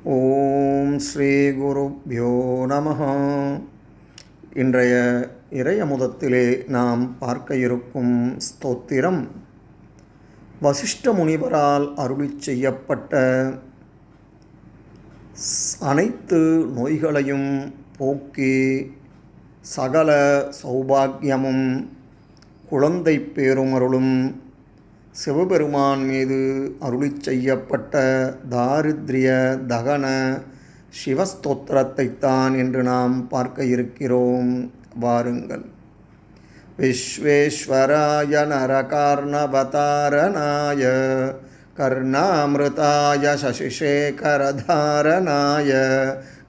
ஓம் ஸ்ரீ குருப்யோ நமஹ. இன்றைய இறையமுதத்திலே நாம் பார்க்க இருக்கும் ஸ்தோத்திரம் வசிஷ்ட முனிவரால் அருளிச் செய்யப்பட்ட அனைத்து நோய்களையும் போக்கி சகல சௌபாகியமும் குழந்தை பேருமருளும் சிவபெருமான் மீது அருளிச் செய்யப்பட்ட தாரித்ரிய தகன சிவஸ்தோத்திரத்தைத்தான் என்று நாம் பார்க்க இருக்கிறோம். வாருங்கள். விஸ்வேஸ்வராய நரகார்ணவதாரணாய கர்ணாமிருதாய சசிசேகரதாரணாய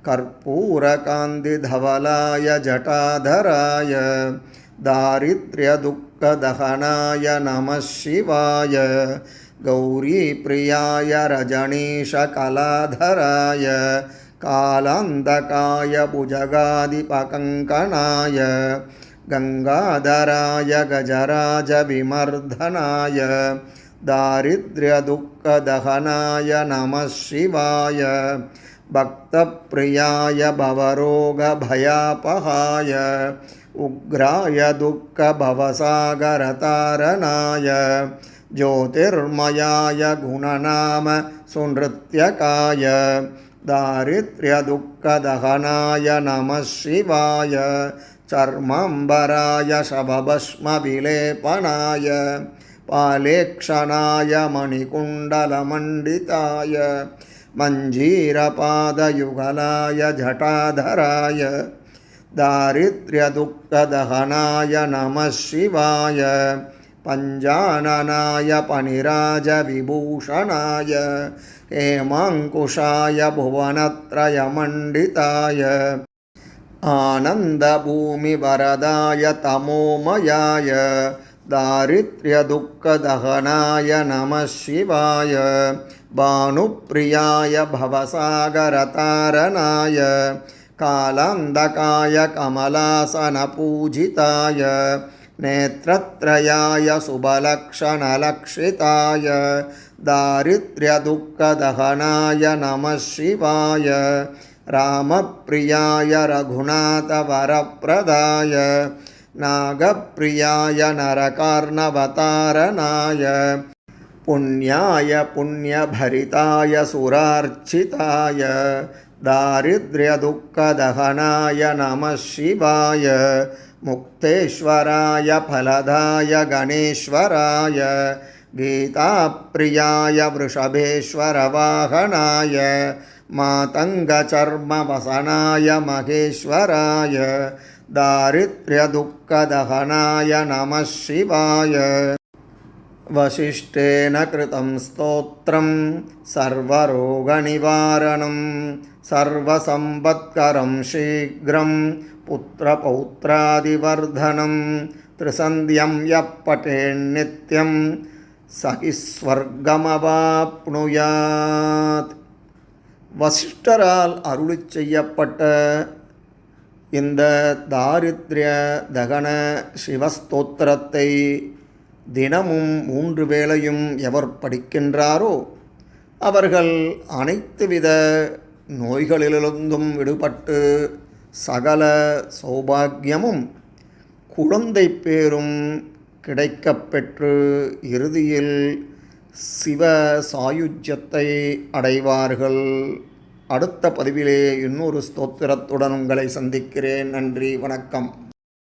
கற்பூரகாந்திதவலாய ஜட்டாதராய दारिद्र्यदुःखदहनाय नमः शिवाय गौरीप्रियाय रजनीशकलाधराय कालान्धकाय भुजगादिपकङ्कणाय गङ्गाधराय गजराजविमर्दनाय दारिद्र्यदुःखदहनाय नमः शिवाय भक्तप्रियाय भवरोगभयापहाय उग्राय दुःखभवसागरतारणाय ज्योतिर्मयाय गुणनाम सुनृत्यकाय दारिद्र्यदुःखदहनाय नमः शिवाय चर्माम्बराय शवभस्मविलेपनाय पालेक्षणाय मणिकुण्डलमण्डिताय मञ्जीरपादयुगलाय जटाधराय दारिद्र्यदुःखदहनाय नमः शिवाय पञ्चाननाय पनिराजविभूषणाय हेमाङ्कुशाय भुवनत्रयमण्डिताय आनन्दभूमिवरदाय तमोमयाय दारिद्र्यदुःखदहनाय नमः शिवाय भानुप्रियाय भवसागरतारणाय कालान्धकाय कमलासनपूजिताय नेत्रत्रयाय शुभलक्षणलक्षिताय दारिद्र्यदुःखदहनाय नमः शिवाय रामप्रियाय रघुनाथवरप्रदाय नागप्रियाय नरकार्णवतारणाय पुण्याय पुण्यभरिताय सुरार्चिताय दारिद्र्यदुःखदहनाय नमः शिवाय मुक्तेश्वराय फलदाय गणेश्वराय गीताप्रियाय वृषभेश्वरवाहनाय मातङ्गचर्मवसनाय महेश्वराय दारिद्र्यदुःखदहनाय नमः शिवाय वसिष्ठेन कृतं स्तोत्रं सर्वरोगनिवारणं सर्वसम्पत्करं शीघ्रं पुत्रपौत्रादिवर्धनं त्रिसन्ध्यं यः पठेन्नित्यं स हि स्वर्गमवाप्नुयात्. வசிஷ்டரால் அருளிச் செய்யப்பட்ட இந்த தாரித்ரிய தகன சிவஸ்தோத்திரத்தை தினமும் 3 வேளையும் எவர் படிக்கின்றாரோ அவர்கள் அனைத்து வித நோய்களிலிருந்தும் விடுபட்டு சகல சௌபாகியமும் குழந்தை பேரும் கிடைக்கப்பெற்று இறுதியில் சிவ சாயுஜ்யத்தை அடைவார்கள். அடுத்த பதிவிலே இன்னொரு ஸ்தோத்திரத்துடன் உங்களை சந்திக்கிறேன். நன்றி, வணக்கம்.